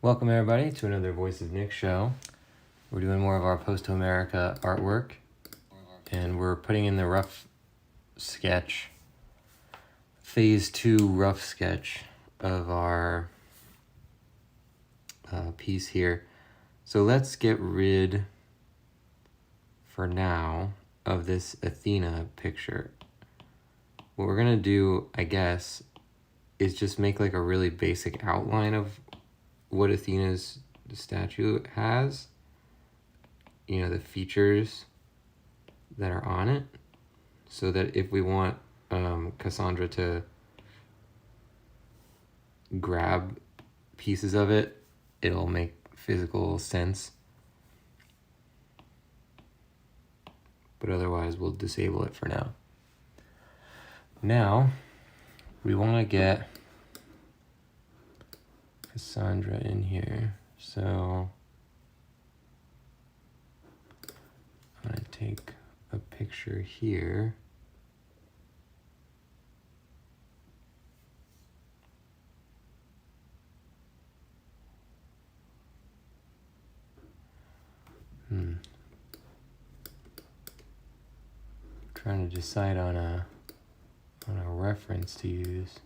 Welcome everybody to another Voice of Nick show. We're doing more of our Posthomerica artwork, and we're putting in the rough sketch, phase 2 rough sketch of our piece here. So let's get rid, for now, of this Athena picture. What we're gonna do, I guess, is just make like a really basic outline of what Athena's statue has, you know, the features that are on it, so that if we want Cassandra to grab pieces of it, it'll make physical sense. But otherwise, we'll disable it for now. Now, we want to get Cassandra in here. So I'm going to take a picture here. Trying to decide on a reference to use.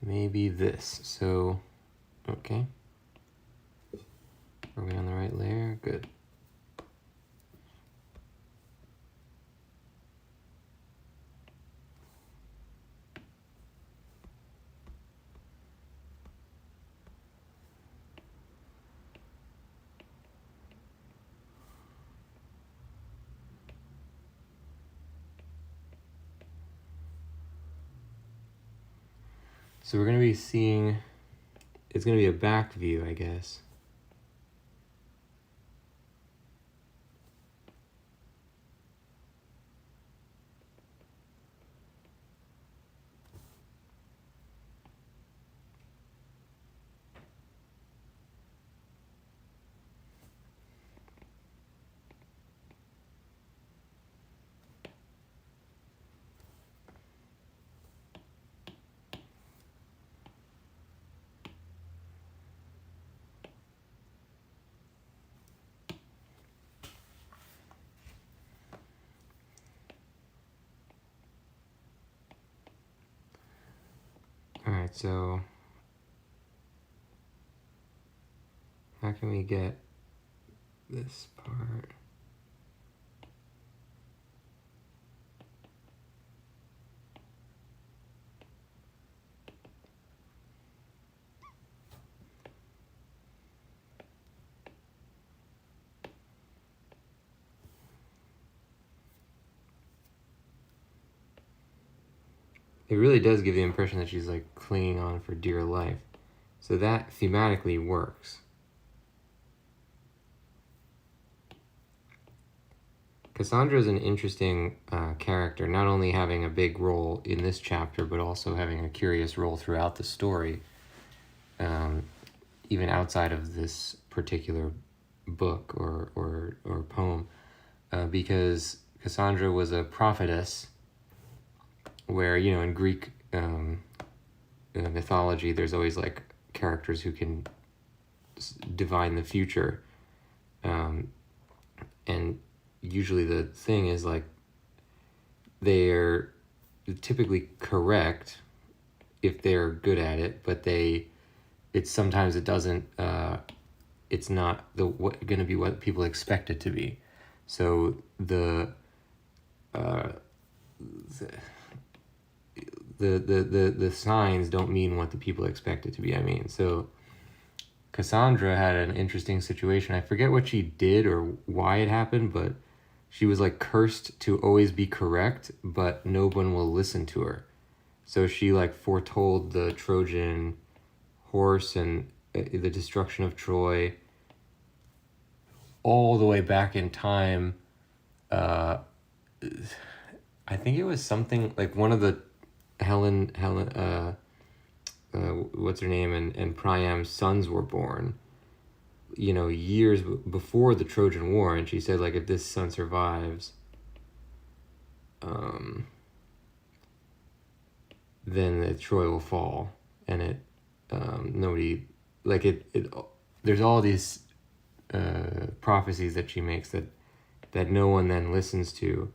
Maybe this. So, okay. Are we on the right layer? Good. So we're going to be seeing, it's going to be a back view, I guess. Alright, so how can we get this part? It really does give the impression that she's like clinging on for dear life. So that thematically works. Cassandra is an interesting character, not only having a big role in this chapter, but also having a curious role throughout the story, even outside of this particular book or poem, because Cassandra was a prophetess, where, you know, in Greek mythology, there's always like characters who can divine the future, and usually the thing is like they're typically correct if they're good at it, but sometimes it doesn't, it's not going to be what people expect it to be. So the signs don't mean what the people expect it to be. I mean, so Cassandra had an interesting situation. I forget what she did or why it happened, but she was like cursed to always be correct, but no one will listen to her. So she like foretold the Trojan horse and the destruction of Troy all the way back in time, I think it was something like one of the Helen, what's her name, and Priam's sons were born, you know, years before the Trojan War, and she said, like, if this son survives, then Troy will fall, and nobody, like, there's all these prophecies that she makes that no one then listens to,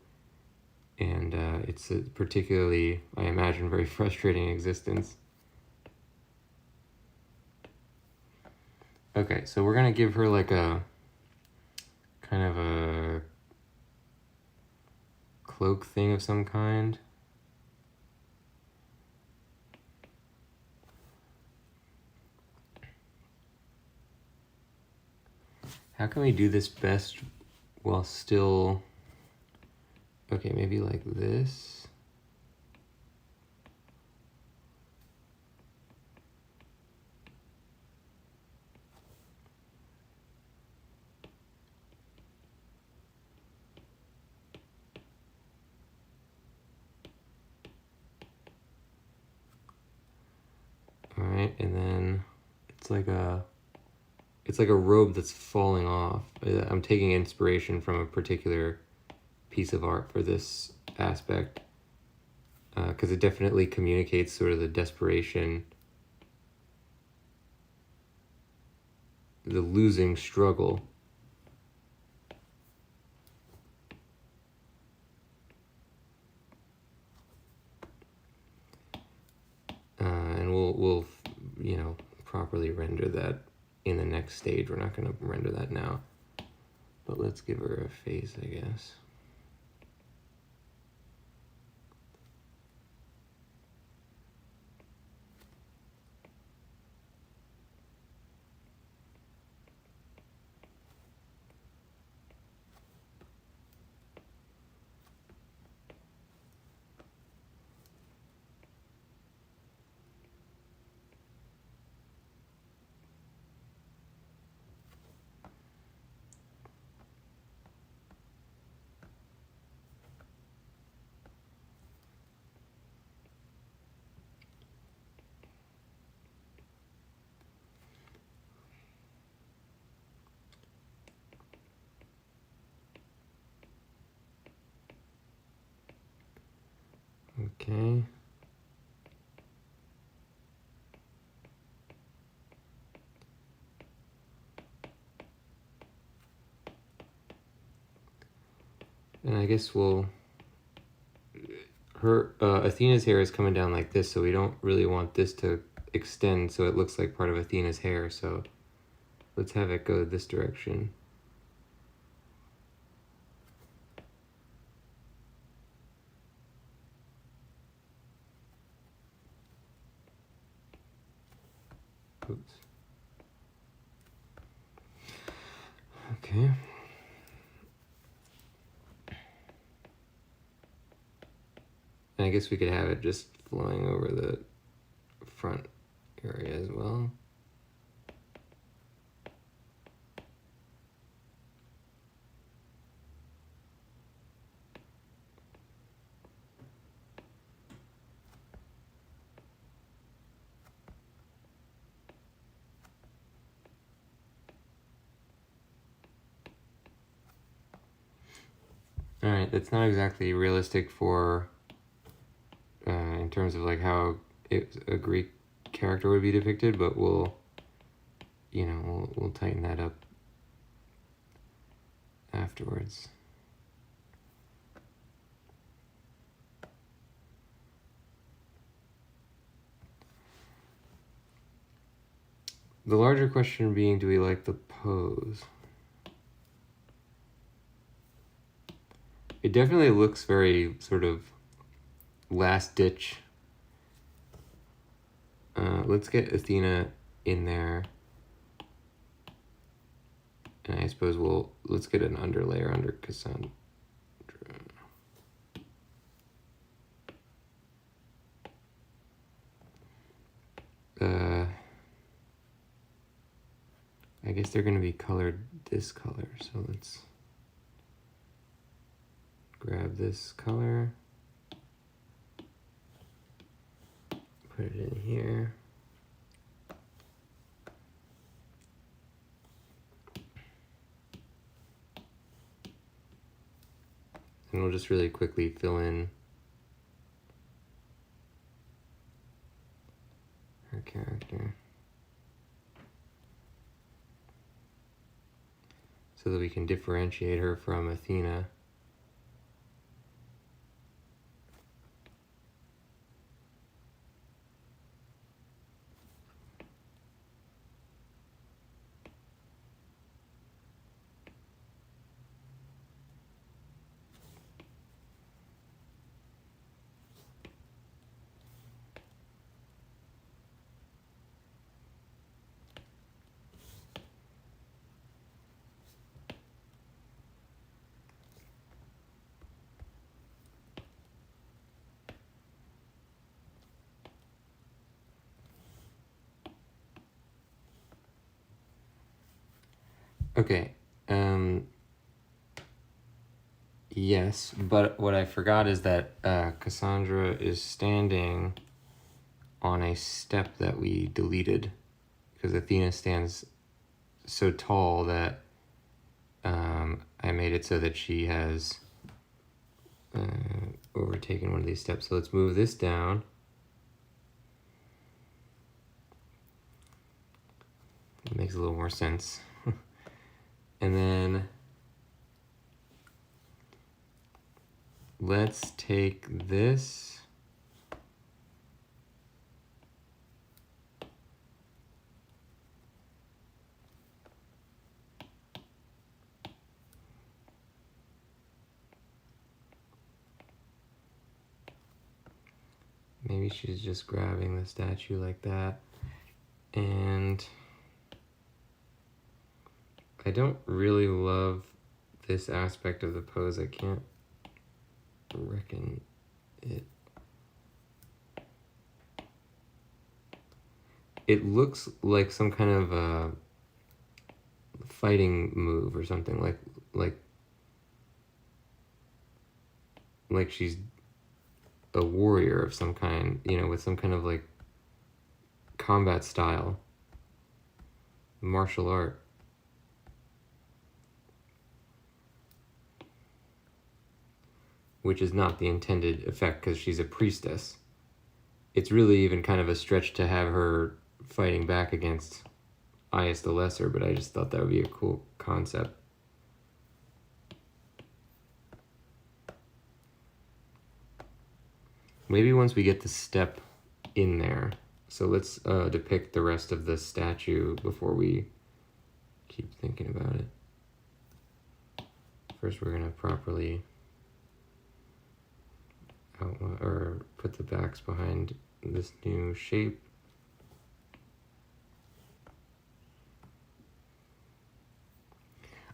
and it's a particularly, I imagine, very frustrating existence. Okay, so we're gonna give her like a kind of a cloak thing of some kind. How can we do this best while still... Okay, maybe like this. All right, and then it's like a robe that's falling off. I'm taking inspiration from a particular piece of art for this aspect, because it definitely communicates sort of the desperation, the losing struggle. And we'll you know, properly render that in the next stage. We're not going to render that now, but let's give her a face, I guess. Okay. And I guess Athena's hair is coming down like this, so we don't really want this to extend so it looks like part of Athena's hair, so let's have it go this direction. Oops. Okay. And I guess we could have it just flowing over the front area as well. All right, that's not exactly realistic for, in terms of like how a Greek character would be depicted, but we'll tighten that up afterwards. The larger question being, do we like the pose? It definitely looks very sort of last ditch. Let's get Athena in there. And I suppose let's get an underlayer under Cassandra. I guess they're going to be colored this color, so let's grab this color. put it in here. And we'll just really quickly fill in her character so that we can differentiate her from Athena. Okay, yes, but what I forgot is that Cassandra is standing on a step that we deleted because Athena stands so tall that I made it so that she has overtaken one of these steps. So let's move this down. It makes a little more sense. And then let's take this maybe she's just grabbing the statue like that. And I don't really love this aspect of the pose. I can't reckon it. It looks like some kind of a fighting move or something, like she's a warrior of some kind, you know, with some kind of like combat style, martial art. Which is not the intended effect because she's a priestess. It's really even kind of a stretch to have her fighting back against Aeneas the Lesser, but I just thought that would be a cool concept. Maybe once we get the step in there. So let's depict the rest of the statue before we keep thinking about it. First, we're going to properly outline or put the backs behind this new shape.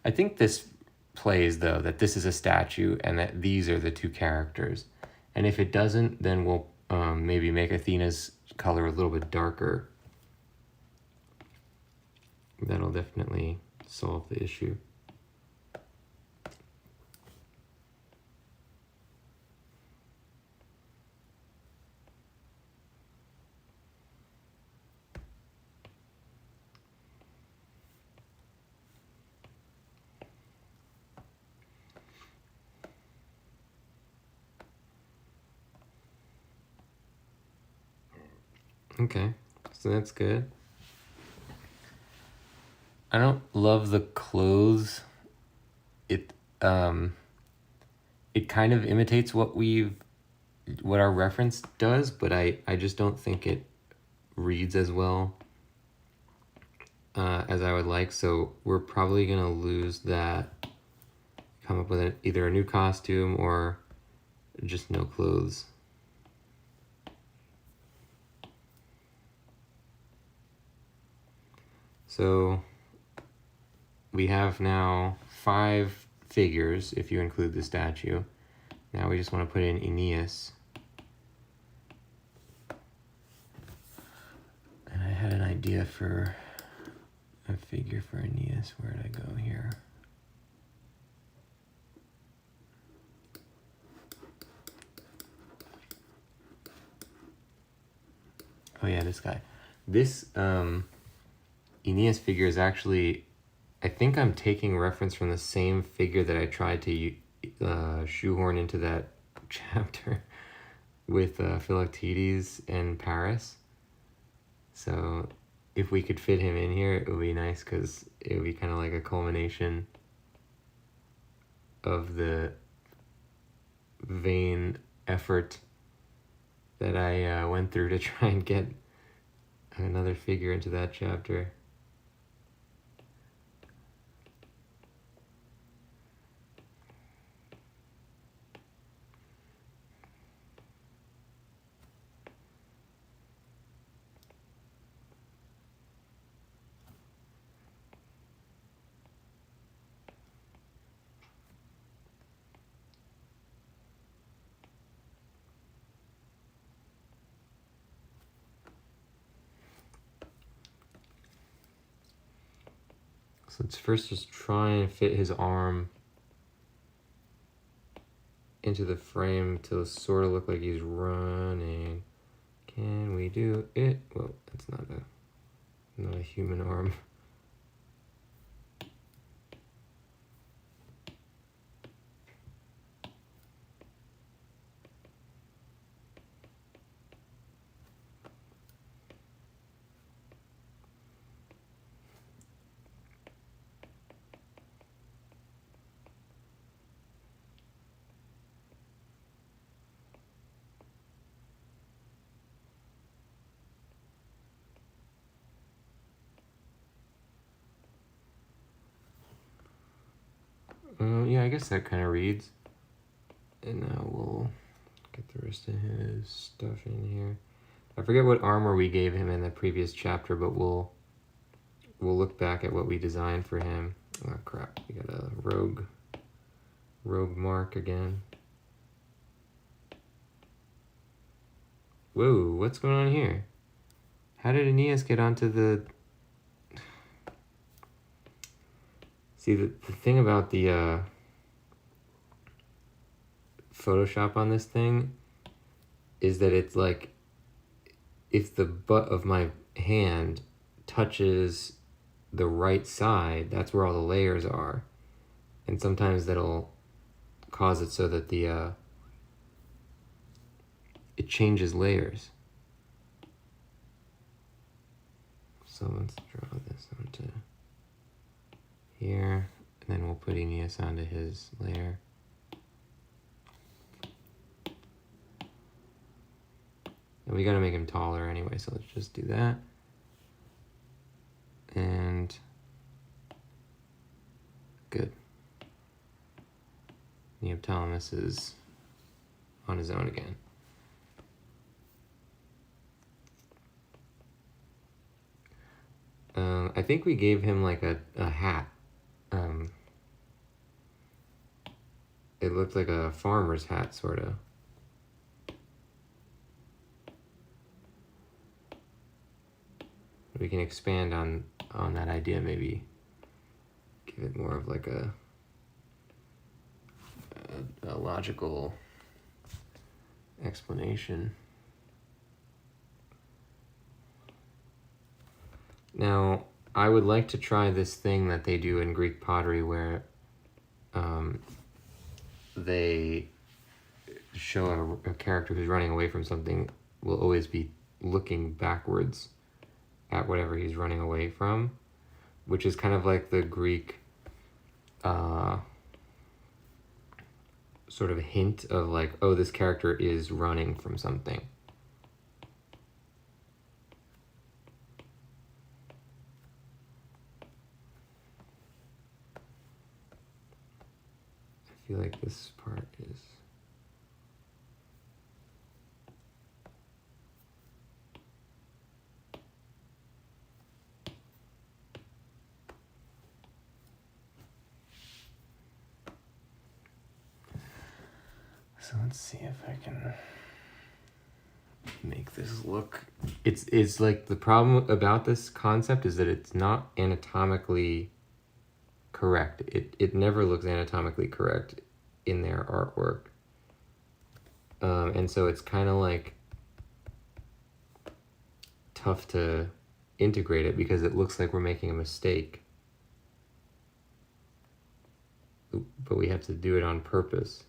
I think this plays, though, that this is a statue and that these are the two characters. And if it doesn't, then we'll maybe make Athena's color a little bit darker. That'll definitely solve the issue. Okay, so that's good. I don't love the clothes. It kind of imitates what our reference does, but I just don't think it reads as well as I would like. So we're probably gonna lose that. Come up with either a new costume or just no clothes. So we have now 5 figures, if you include the statue. Now we just want to put in Aeneas. And I had an idea for a figure for Aeneas. Where did I go here? Oh yeah, this guy. This Aeneas figure is actually, I think I'm taking reference from the same figure that I tried to shoehorn into that chapter with Philoctetes and Paris. So if we could fit him in here, it would be nice because it would be kind of like a culmination of the vain effort that I went through to try and get another figure into that chapter. So let's first just try and fit his arm into the frame to sort of look like he's running. Can we do it? Well, that's not a human arm. Yeah, I guess that kind of reads. And now we'll get the rest of his stuff in here. I forget what armor we gave him in the previous chapter, but we'll look back at what we designed for him. Oh crap, we got a rogue mark again. Whoa, what's going on here? How did Aeneas get onto the... See, the thing about the Photoshop on this thing is that it's like, if the butt of my hand touches the right side, that's where all the layers are. And sometimes that'll cause it so that the it changes layers. So let's draw this onto here, and then we'll put Aeneas onto his layer. And we gotta make him taller anyway, so let's just do that. And good. Neoptolemus is on his own again. I think we gave him like a hat. It looked like a farmer's hat, sort of. We can expand on that idea, maybe give it more of like a logical explanation. Now, I would like to try this thing that they do in Greek pottery where they show a character who's running away from something will always be looking backwards at whatever he's running away from, which is kind of like the Greek sort of hint of like, oh, this character is running from something. I feel like this part is... So let's see if I can make this look... It's like the problem about this concept is that it's not anatomically correct. It never looks anatomically correct in their artwork. And so it's kind of like tough to integrate it because it looks like we're making a mistake. But we have to do it on purpose.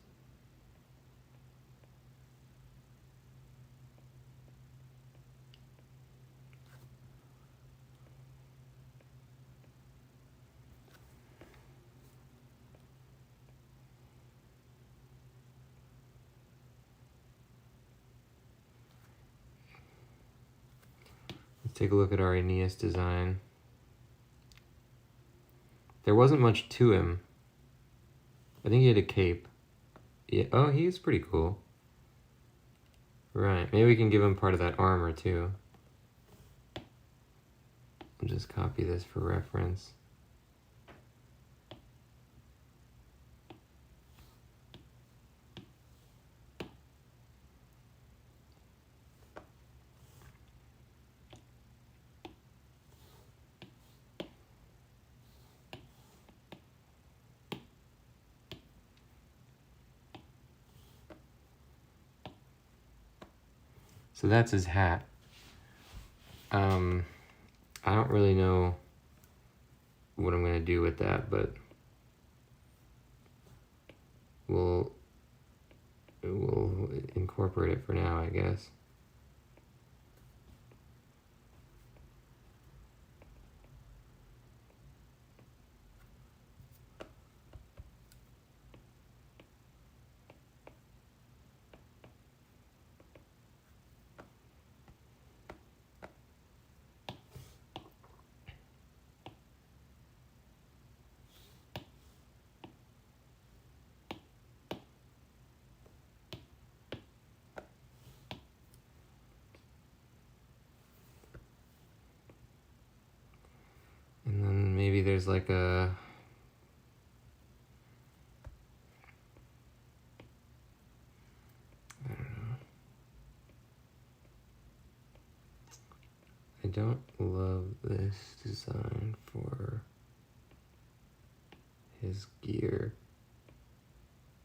Let's take a look at our Aeneas design. There wasn't much to him. I think he had a cape. Yeah. Oh, he's pretty cool. Right. Maybe we can give him part of that armor too. I'll just copy this for reference. So that's his hat. I don't really know what I'm gonna do with that, but we'll incorporate it for now, I guess. And then maybe there's like a... I don't know. I don't love this design for his gear.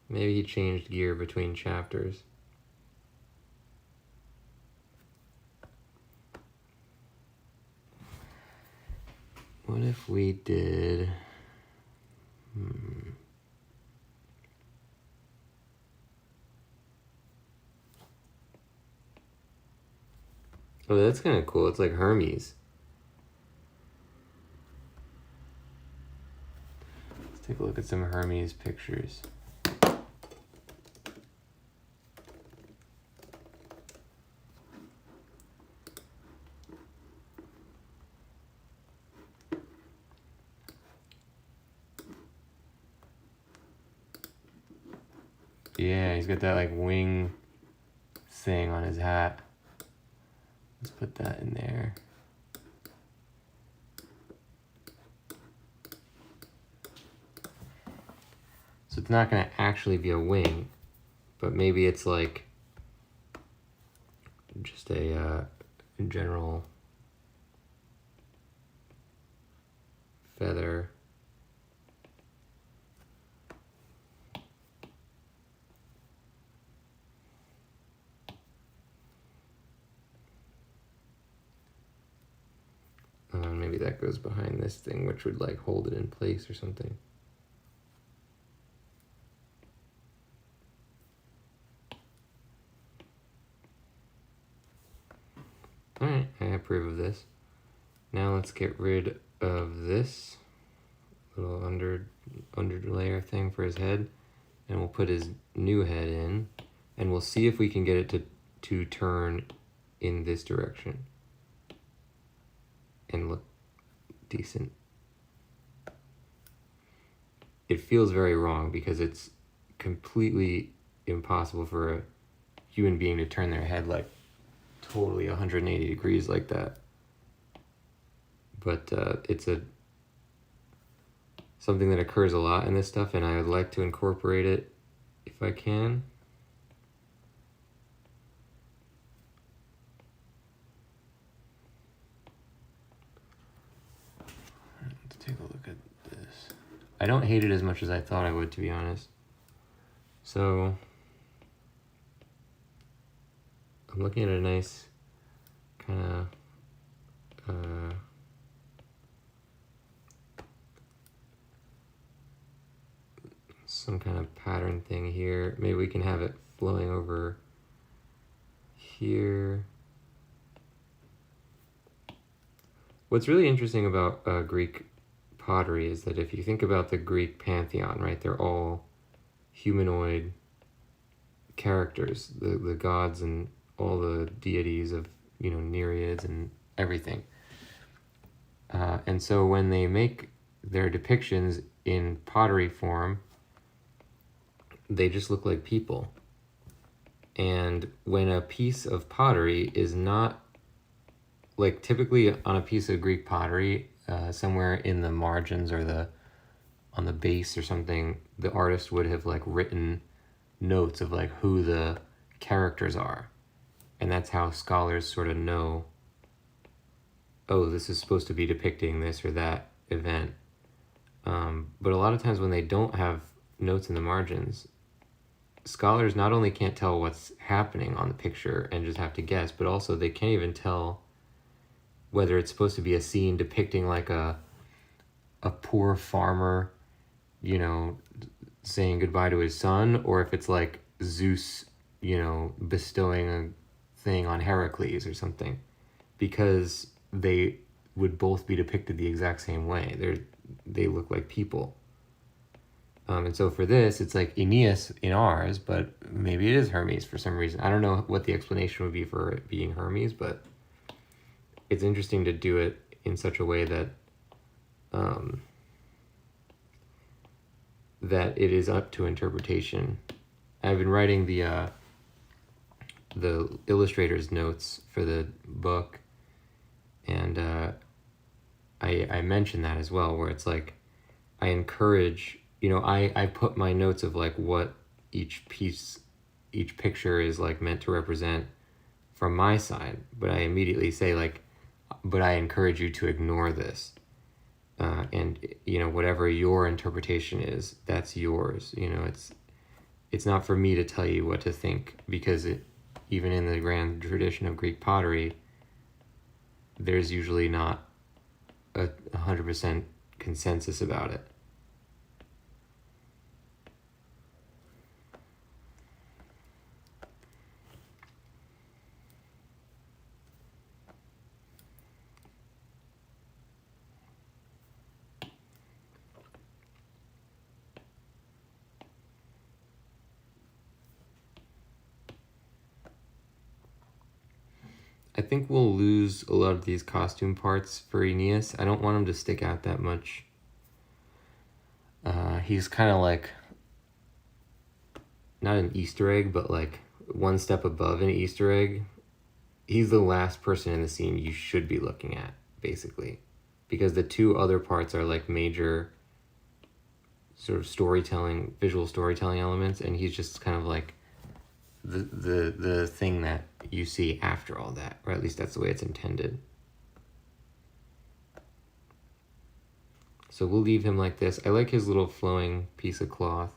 Maybe he changed gear between chapters. What if we did... Oh, that's kind of cool. It's like Hermes. Let's take a look at some Hermes pictures. Yeah, he's got that like wing thing on his hat. Let's put that in there. So it's not going to actually be a wing, but maybe it's like just a general feather. Maybe that goes behind this thing, which would like hold it in place or something. All right, I approve of this. Now let's get rid of this little underlayer thing for his head, and we'll put his new head in, and we'll see if we can get it to turn in this direction and look decent. It feels very wrong because it's completely impossible for a human being to turn their head like totally 180 degrees like that. But it's something that occurs a lot in this stuff, and I would like to incorporate it if I can. Let's take a look at this. I don't hate it as much as I thought I would, to be honest. So I'm looking at a nice kind of some kind of pattern thing here. Maybe we can have it flowing over here. What's really interesting about Greek pottery is that if you think about the Greek pantheon, right, they're all humanoid characters, the gods and all the deities of, you know, Nereids and everything. And so when they make their depictions in pottery form, they just look like people. And when a piece of pottery is not, like typically on a piece of Greek pottery, somewhere in the margins or on the base or something, the artist would have like written notes of like who the characters are. And that's how scholars sort of know, oh, this is supposed to be depicting this or that event. But a lot of times when they don't have notes in the margins, scholars not only can't tell what's happening on the picture and just have to guess, but also they can't even tell whether it's supposed to be a scene depicting like a poor farmer, you know, saying goodbye to his son, or if it's like Zeus, you know, bestowing a thing on Heracles or something, because they would both be depicted the exact same way. They look like people. And so for this, it's like Aeneas in ours, but maybe it is Hermes for some reason. I don't know what the explanation would be for it being Hermes, but it's interesting to do it in such a way that that it is up to interpretation. I've been writing the illustrator's notes for the book, and I mentioned that as well, where it's like I encourage, you know, I put my notes of like what each picture is like meant to represent from my side, but I immediately say like, but I encourage you to ignore this. And, you know, whatever your interpretation is, that's yours. You know, it's not for me to tell you what to think, because even in the grand tradition of Greek pottery, there's usually not a 100% consensus about it. I think we'll lose a lot of these costume parts for Aeneas. I don't want him to stick out that much. He's kind of like, not an Easter egg, but like one step above an Easter egg. He's the last person in the scene you should be looking at, basically. Because the two other parts are like major sort of storytelling, visual storytelling elements, and he's just kind of like the thing that you see after all that, or at least that's the way it's intended. So we'll leave him like this. I like his little flowing piece of cloth.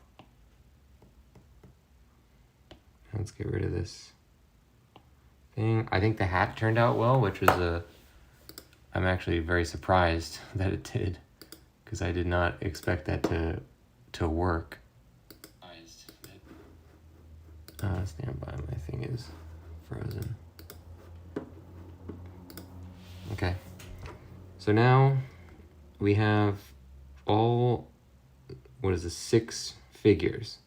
Let's get rid of this thing. I think the hat turned out well, which was I'm actually very surprised that it did, because I did not expect that to work. Stand by, my thing is frozen. Okay, so now we have all, what is this, 6 figures: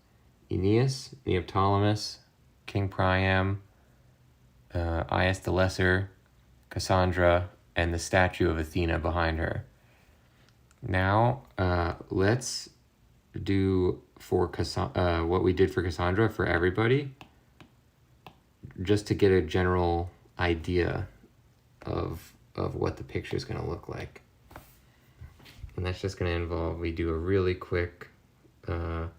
Aeneas, Neoptolemus, King Priam, Aias the Lesser, Cassandra, and the statue of Athena behind her. Now, let's do for what we did for Cassandra for everybody, just to get a general idea of what the picture is going to look like. And that's just going to involve, we do a really quick little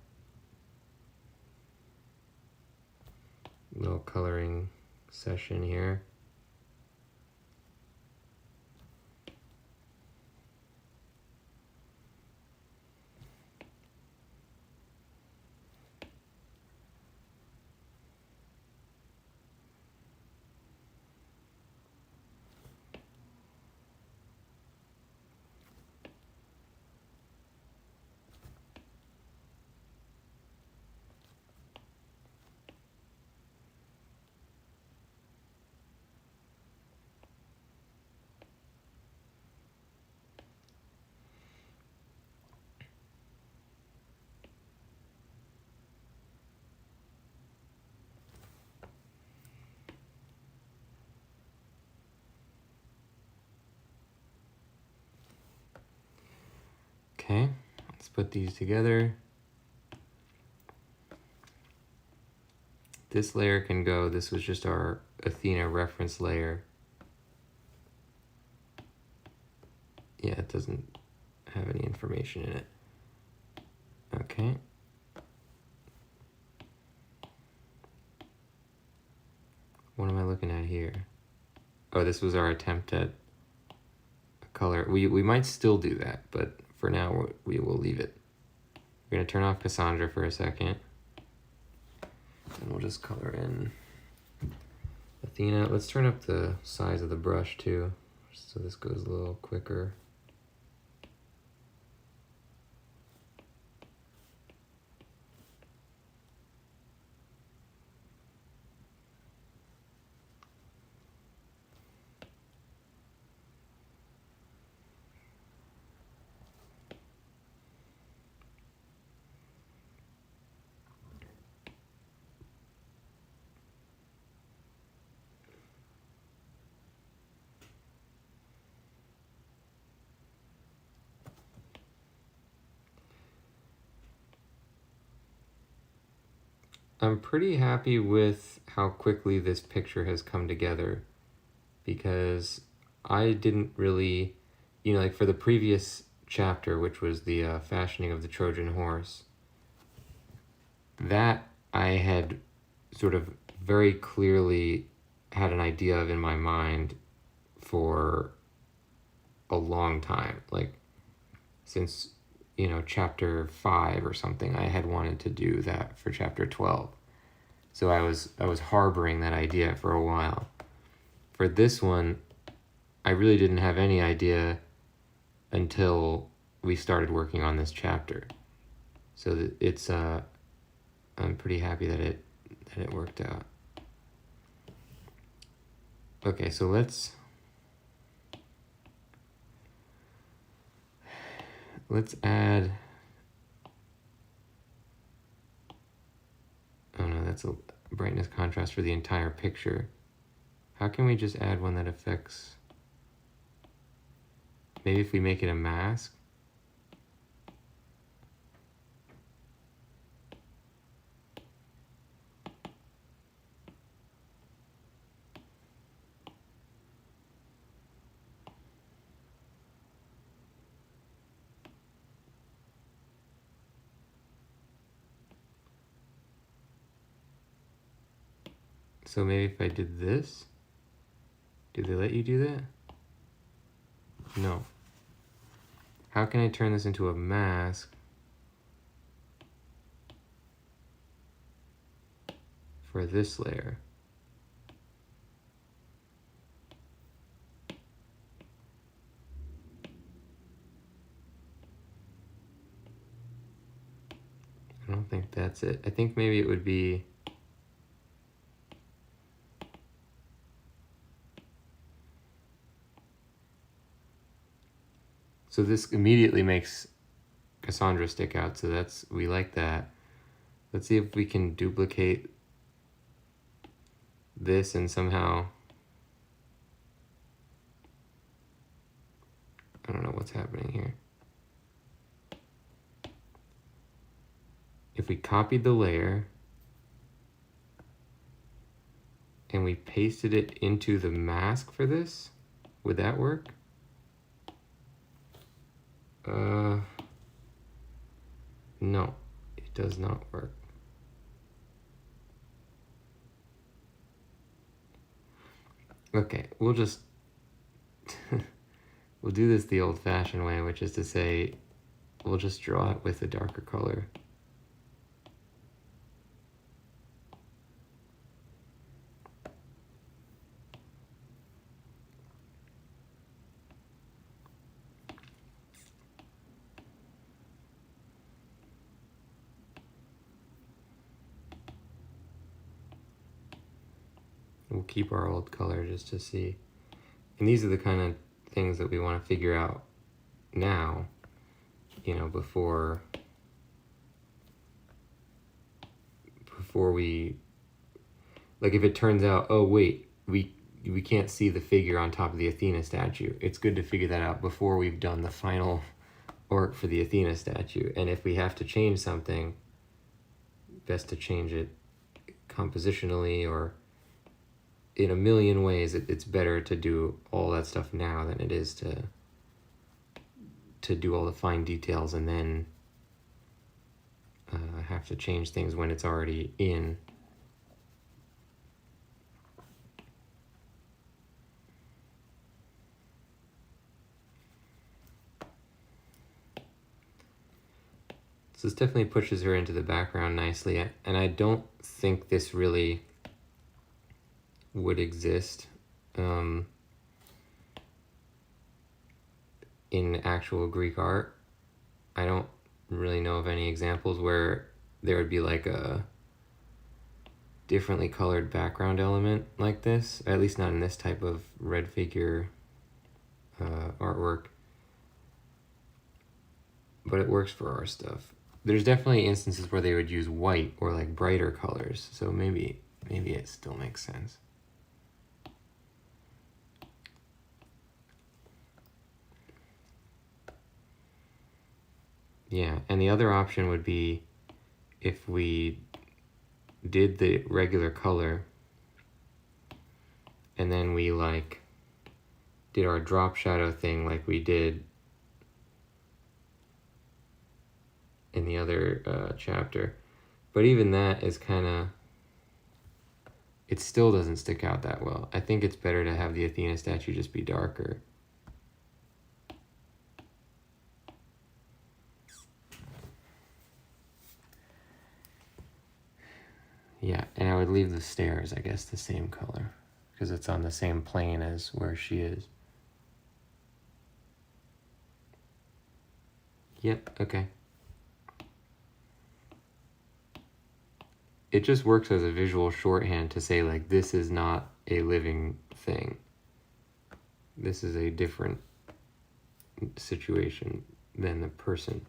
coloring session here. Okay, let's put these together. This layer can go, this was just our Athena reference layer. Yeah, it doesn't have any information in it. Okay. What am I looking at here? Oh, this was our attempt at a color. We might still do that, but for now we will leave it. We're gonna turn off Cassandra for a second. And we'll just color in Athena. Let's turn up the size of the brush too, so this goes a little quicker. I'm pretty happy with how quickly this picture has come together, because I didn't really, you know, like for the previous chapter, which was the fashioning of the Trojan horse, that I had sort of very clearly had an idea of in my mind for a long time, like since, you know, chapter 5 or something. I had wanted to do that for chapter 12. So I was harboring that idea for a while. For this one, I really didn't have any idea until we started working on this chapter. So it's I'm pretty happy that it worked out. Okay, so let's add, oh no, that's a brightness contrast for the entire picture. How can we just add one that affects, maybe if we make it a mask? So maybe if I did this, do they let you do that? No. How can I turn this into a mask for this layer? I don't think that's it. I think maybe it would be, so this immediately makes Cassandra stick out, so we like that. Let's see if we can duplicate this and somehow, I don't know what's happening here. If we copied the layer and we pasted it into the mask for this, would that work? No, it does not work. Okay, we'll just, we'll do this the old-fashioned way, which is to say, we'll just draw it with a darker color. We'll keep our old color just to see. And these are the kind of things that we want to figure out now, you know, before we, like if it turns out, oh wait, we can't see the figure on top of the Athena statue. It's good to figure that out before we've done the final or for the Athena statue. And if we have to change something, best to change it compositionally or in a million ways. It's better to do all that stuff now than it is to do all the fine details and then have to change things when it's already in. So this definitely pushes her into the background nicely, and I don't think this really would exist in actual Greek art. I don't really know of any examples where there would be like a differently colored background element like this, at least not in this type of red figure artwork. But it works for our stuff. There's definitely instances where they would use white or like brighter colors, so maybe it still makes sense. Yeah, and the other option would be if we did the regular color and then we like did our drop shadow thing like we did in the other chapter. But even that is kind of, it still doesn't stick out that well. I think it's better to have the Athena statue just be darker. Yeah, and I would leave the stairs, I guess, the same color, because it's on the same plane as where she is. Yep, okay. It just works as a visual shorthand to say, like, this is not a living thing. This is a different situation than the person.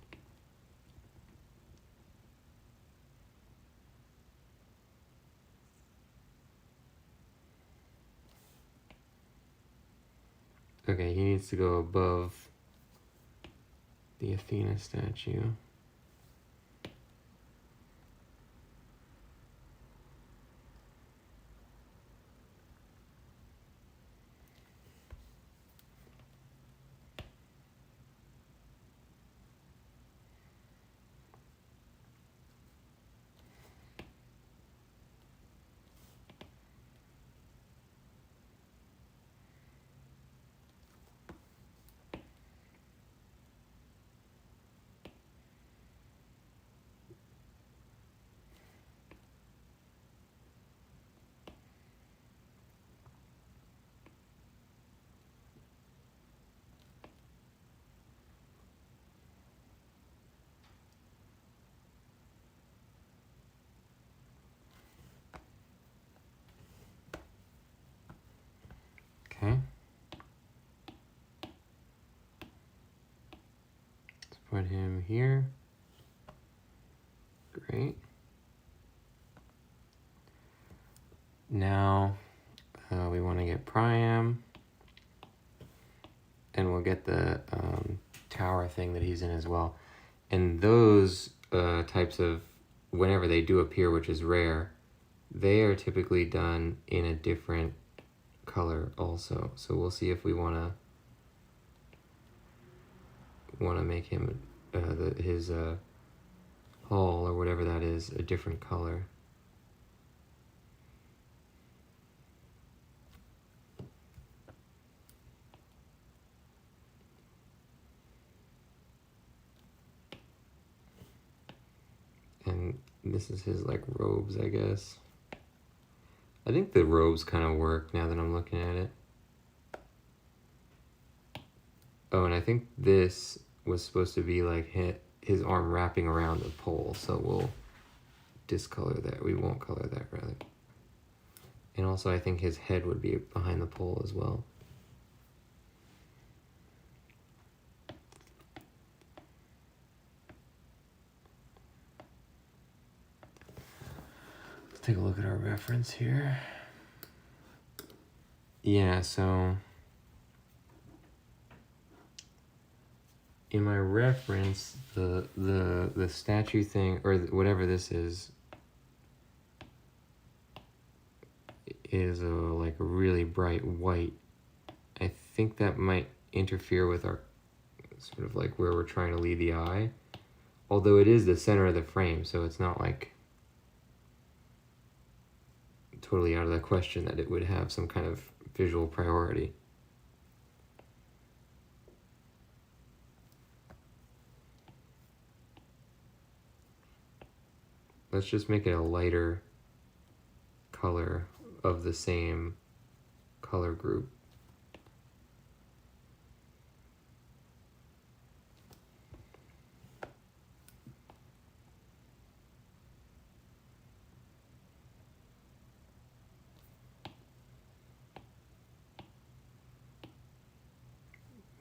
Okay, he needs to go above the Athena statue. Okay. Let's put him here. Great. Now we want to get Priam, and we'll get the tower thing that he's in as well. And those types of, whenever they do appear, which is rare, they are typically done in a different color also. So we'll see if we want to make him his hull or whatever that is a different color. And this is his like robes, I guess. I think the robes kind of work now that I'm looking at it. Oh, and I think this was supposed to be like his arm wrapping around the pole, so we'll discolor that. We won't color that, rather. And also I think his head would be behind the pole as well. Let's take a look at our reference here. Yeah, so in my reference, the statue thing, or whatever this is like a really bright white. I think that might interfere with our sort of like where we're trying to lead the eye. Although it is the center of the frame, so it's not like totally out of the question that it would have some kind of visual priority. Let's just make it a lighter color of the same color group.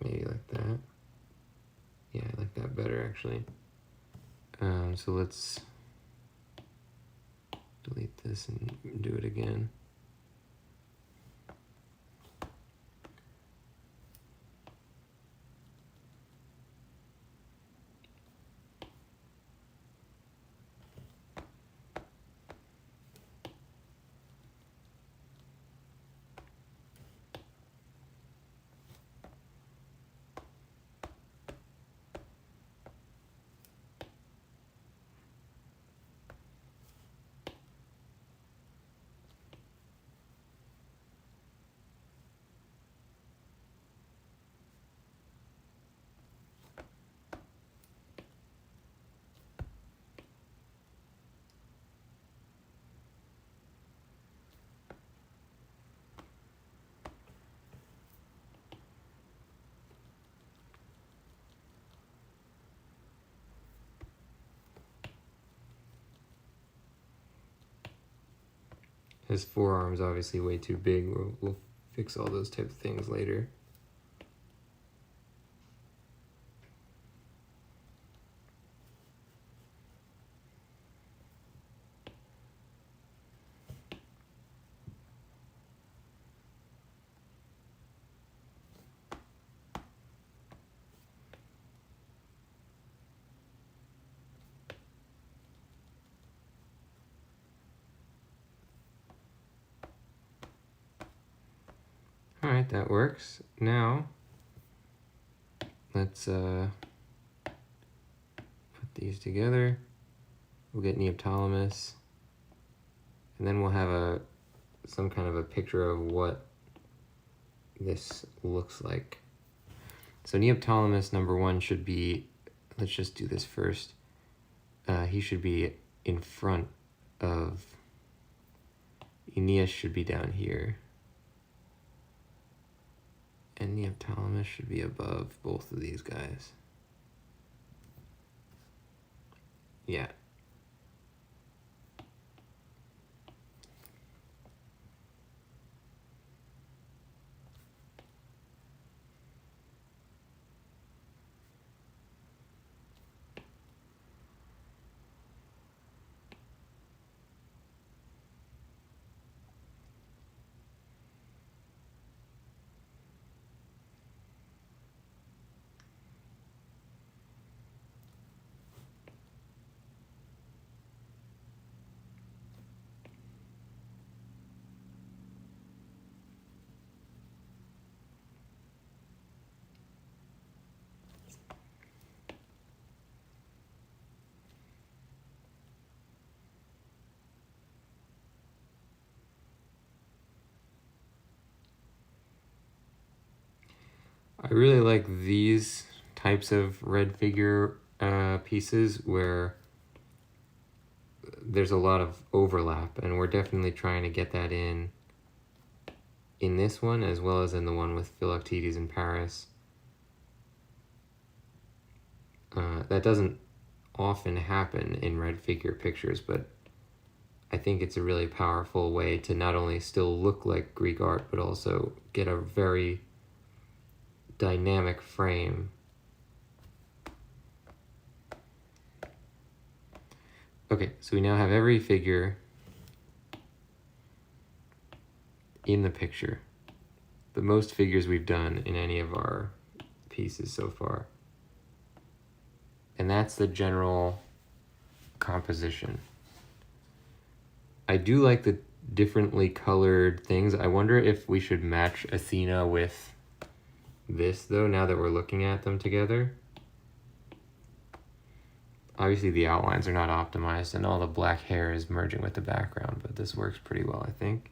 Maybe like that. Yeah, I like that better actually. So let's delete this and do it again. His forearm's obviously way too big. We'll fix all those type of things later. All right, that works. Now, let's put these together. We'll get Neoptolemus, and then we'll have some kind of a picture of what this looks like. So Neoptolemus #1 should be, let's just do this first. He should be in front of, Aeneas should be down here. And Neoptolemus should be above both of these guys. Yeah. I really like these types of red figure pieces where there's a lot of overlap, and we're definitely trying to get that in this one as well as in the one with Philoctetes in Paris. That doesn't often happen in red figure pictures, but I think it's a really powerful way to not only still look like Greek art, but also get a very dynamic frame. Okay, so we now have every figure in the picture. The most figures we've done in any of our pieces so far. And that's the general composition. I do like the differently colored things. I wonder if we should match Athena with this, though, now that we're looking at them together. Obviously, the outlines are not optimized, and all the black hair is merging with the background, but this works pretty well, I think.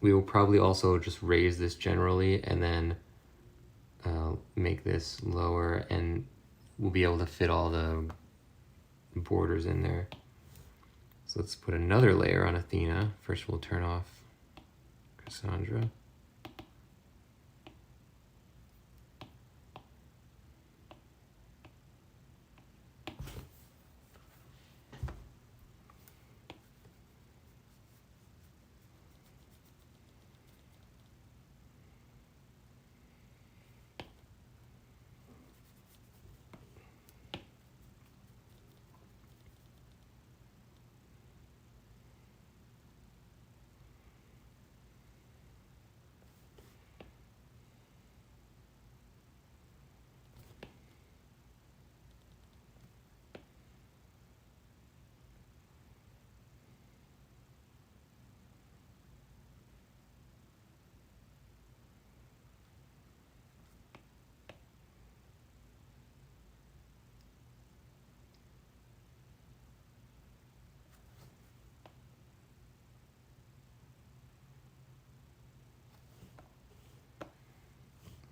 We will probably also just raise this generally, and then make this lower, and we'll be able to fit all the borders in there. So let's put another layer on Athena. First we'll turn off Cassandra.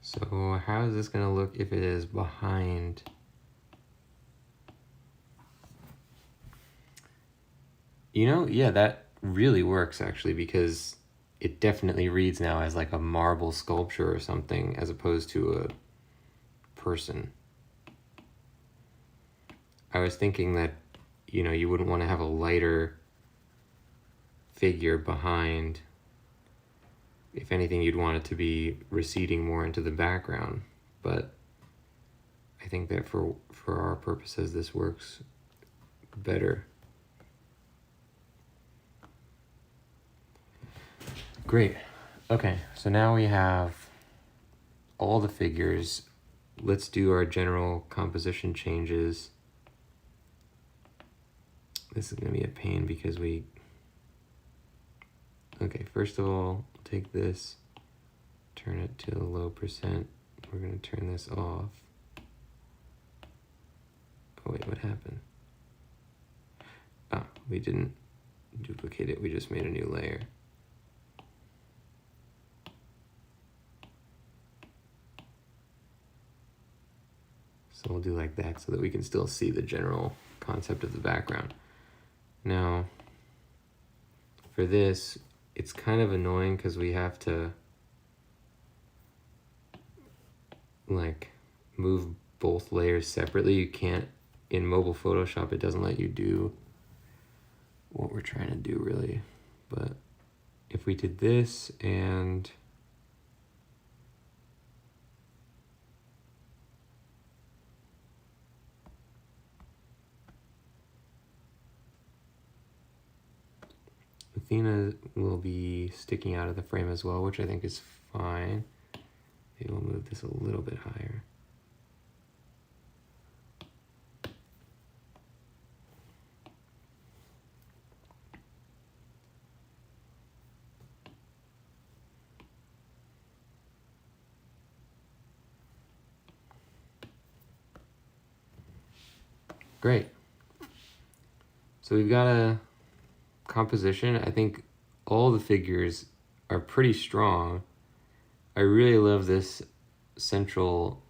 So how is this gonna look if it is behind? You know, yeah, that really works actually, because it definitely reads now as like a marble sculpture or something as opposed to a person. I was thinking that, you know, you wouldn't want to have a lighter figure behind. If anything, you'd want it to be receding more into the background, but I think that for our purposes, this works better. Great. Okay, so now we have all the figures. Let's do our general composition changes. This is gonna be a pain because okay, first of all, take this, turn it to a low %. We're gonna turn this off. Oh wait, what happened? Ah, we didn't duplicate it, we just made a new layer. So we'll do like that so that we can still see the general concept of the background. Now, for this, it's kind of annoying because we have to like move both layers separately. You can't, in mobile Photoshop, it doesn't let you do what we're trying to do really. But if we did this and Athena will be sticking out of the frame as well, which I think is fine. Maybe we'll move this a little bit higher. Great. So we've got a composition. I think all the figures are pretty strong. I really love this central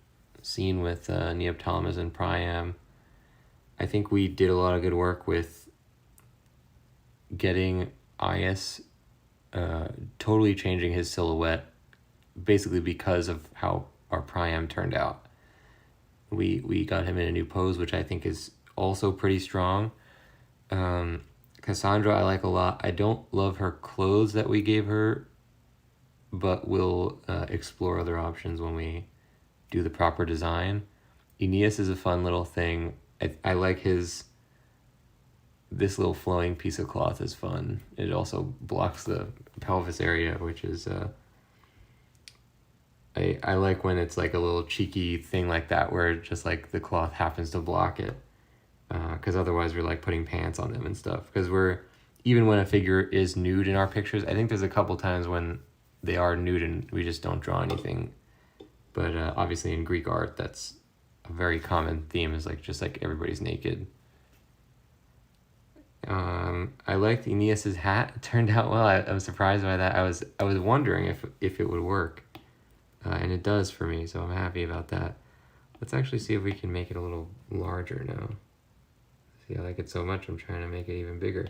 scene with Neoptolemus and Priam. I think we did a lot of good work with getting Aeneas totally changing his silhouette, basically because of how our Priam turned out. We got him in a new pose, which I think is also pretty strong. Cassandra I like a lot. I don't love her clothes that we gave her, but we'll explore other options when we do the proper design. Aeneas is a fun little thing. I like this little flowing piece of cloth is fun. It also blocks the pelvis area, which is I like when it's like a little cheeky thing like that where just like the cloth happens to block it, because otherwise we're like putting pants on them and stuff, because we're, even when a figure is nude in our pictures, I think there's a couple times when they are nude and we just don't draw anything, but obviously in Greek art that's a very common theme, is like just like everybody's naked. I liked Aeneas's hat. It turned out well. I was surprised by that. I was wondering if it would work, and it does for me, so I'm happy about that. Let's actually see if we can make it a little larger now. See, I like it so much, I'm trying to make it even bigger.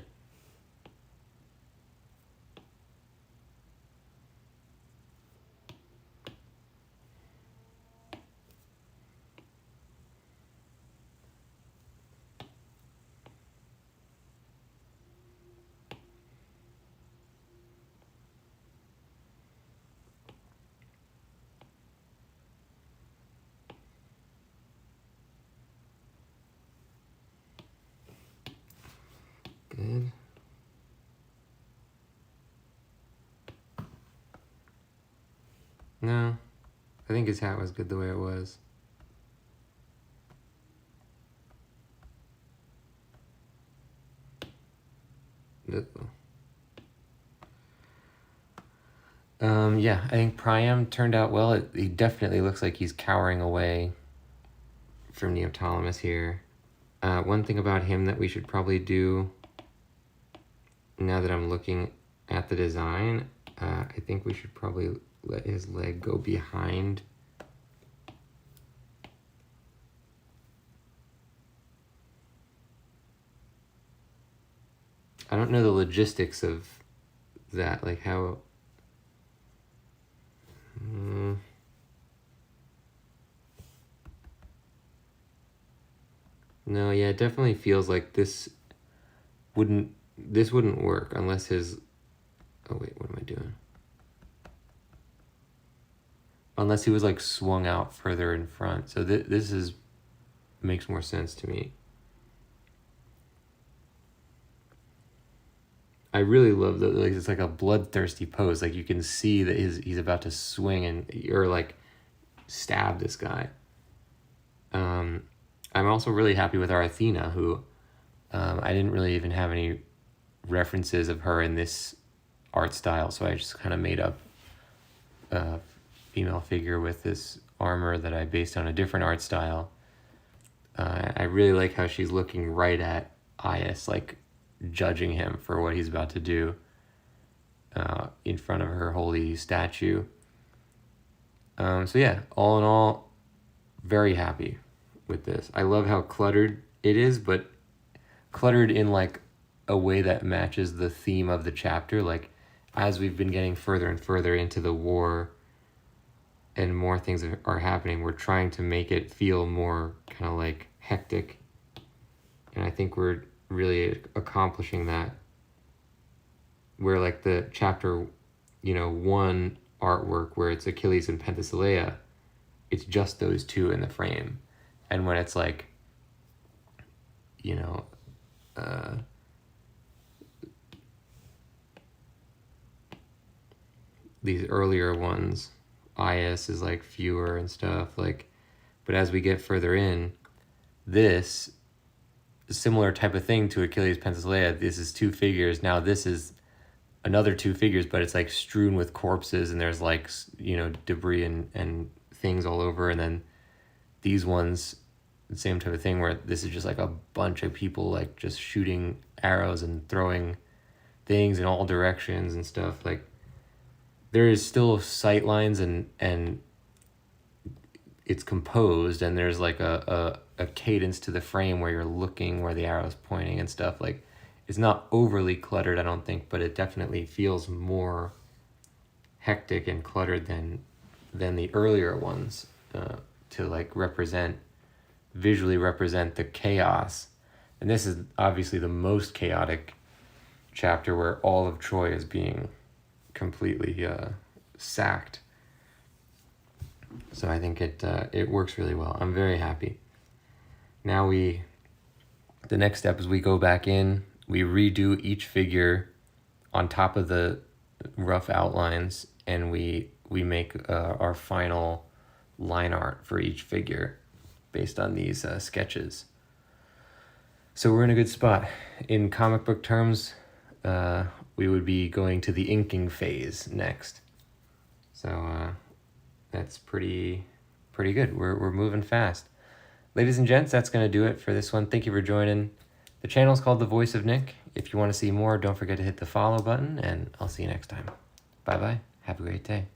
Good. No, I think his hat was good the way it was. Yeah, I think Priam turned out well. He definitely looks like he's cowering away from Neoptolemus here. One thing about him that we should probably do, now that I'm looking at the design, I think we should probably let his leg go behind. I don't know the logistics of that, like how... No, yeah, it definitely feels like this wouldn't work unless his... Oh wait, what am I doing? Unless he was like swung out further in front. So this makes more sense to me. I really love that, like, it's like a bloodthirsty pose. Like you can see that he's about to swing or like stab this guy. I'm also really happy with our Athena, who I didn't really even have any references of her in this art style, so I just kind of made up a female figure with this armor that I based on a different art style. I really like how she's looking right at Aias, like judging him for what he's about to do in front of her holy statue. So yeah, all in all, very happy with this. I love how cluttered it is, but cluttered in like a way that matches the theme of the chapter. Like as we've been getting further and further into the war and more things are happening, we're trying to make it feel more kind of like hectic. And I think we're really accomplishing that. Where like the chapter, 1 artwork where it's Achilles and Penthesilea, it's just those two in the frame. And when it's like, these earlier ones, Aias is like fewer and stuff, like, but as we get further in, this similar type of thing to Achilles Penthesilea, this is 2 figures. Now this is another 2 figures, but it's like strewn with corpses and there's like, debris and things all over. And then these ones, the same type of thing where this is just like a bunch of people like just shooting arrows and throwing things in all directions and stuff. Like there is still sight lines and it's composed, and there's like a cadence to the frame where you're looking where the arrow's pointing and stuff. Like it's not overly cluttered, I don't think, but it definitely feels more hectic and cluttered than the earlier ones, to like visually represent the chaos. And this is obviously the most chaotic chapter, where all of Troy is being completely sacked. So I think it works really well. I'm very happy. Now the next step is we go back in, we redo each figure on top of the rough outlines, and we we make our final line art for each figure based on these sketches. So we're in a good spot. In comic book terms, we would be going to the inking phase next. So that's pretty good. We're moving fast. Ladies and gents, that's going to do it for this one. Thank you for joining. The channel is called The Voice of Nick. If you want to see more, don't forget to hit the follow button, and I'll see you next time. Bye-bye. Have a great day.